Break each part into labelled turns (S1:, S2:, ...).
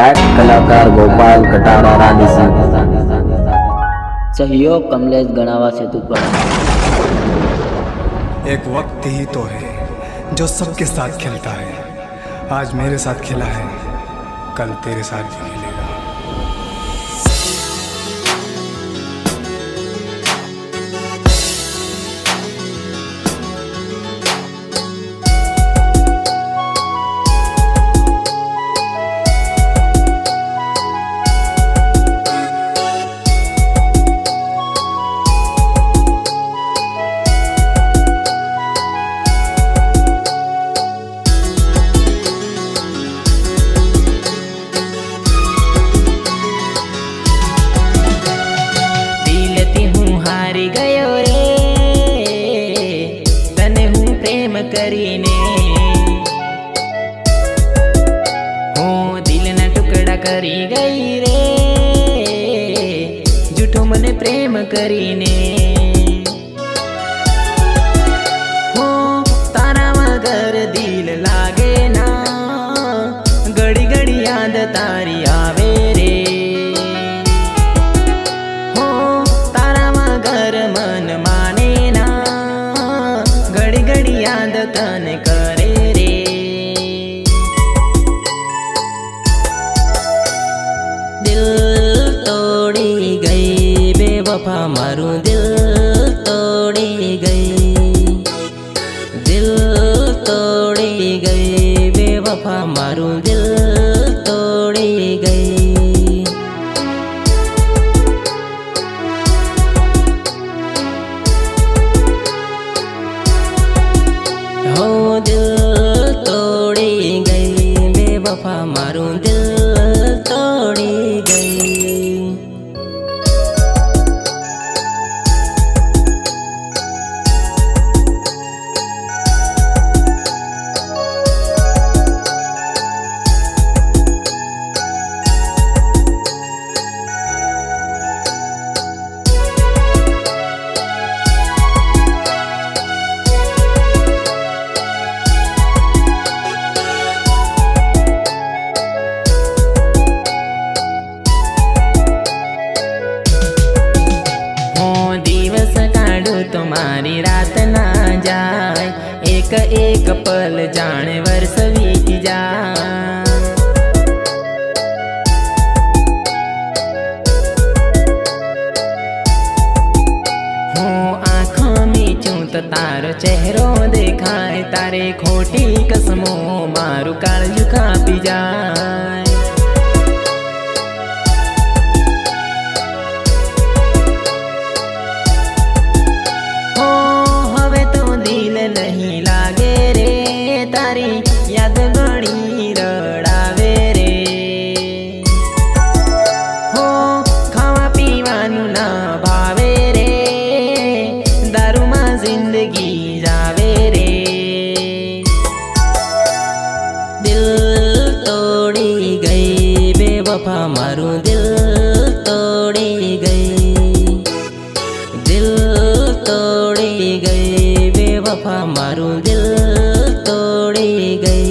S1: गायक कलाकार गोपाल कटारा रानीसी।
S2: सहयोग कमलेश गणावा सेतुद्वारा।
S3: एक वक्त ही तो है जो सबके साथ खेलता है। आज मेरे साथ खेला है, कल तेरे साथ भी खेलेगा।
S4: કરીને હું દિલના ટુકડા કરી ગઈ રે, જૂઠો મને પ્રેમ કરીને. હું તારા વગર દિલ લાગે ના, ઘડી ઘડી યાદ તારી આવે રે. હું તારા વગર મન માને ના, ઘડી ઘડી યાદ તને કરે રે. દિલ તોડી ગઈ બેવફા, મારું દિલ તોડી ગઈ. દિલ તોડી ગઈ બેવફા, મારું દિલ તોડી ગઈ. હો દિલ તોડી ગઈ બેવફા, મારું દિલ તોડી ગઈ. तुम्हारी रात ना जाए, एक एक पल जाने वर्ष बीत जाए. હું આંખોं મીચું તો તારો ચહેરો દેખાય, તારે ખોટી કસમો મારું કાળજું કાપી જાય. નહીં લાગે રે, તારી યાદ ઘણી રડાવે રે. હો ખાવા પીવાનું ના ભાવે રે, દારૂમાં જિંદગી જાવે રે. દિલ તોડી ગઈ બેવફા, મારું દિલ તોડી ગઈ. દિલ તોડી ગઈ બેવફા, મારું દિલ તોડી ગઈ.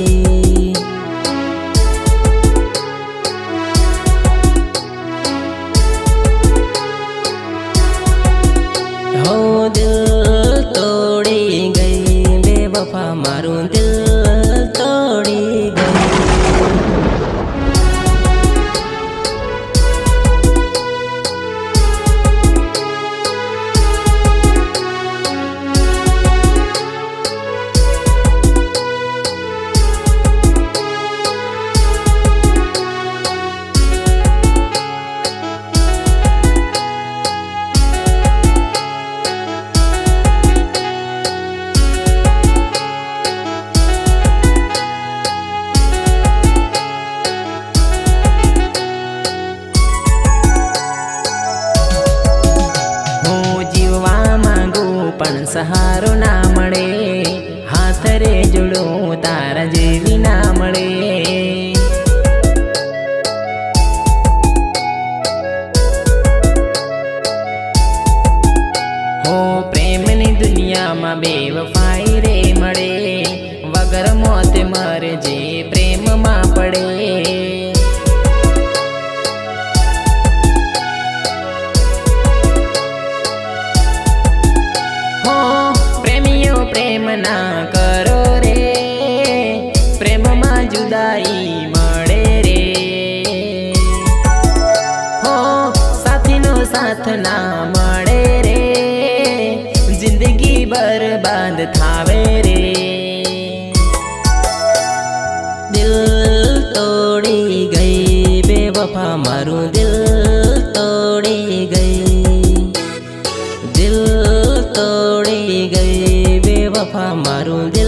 S4: હો દિલ તોડી ગઈ બેવફા, મારું દિલ તોડી ગઈ. गई बेवफा मारू दिल तोड़ी गई, दिल तोड़ी गई बेवफा मारू दिल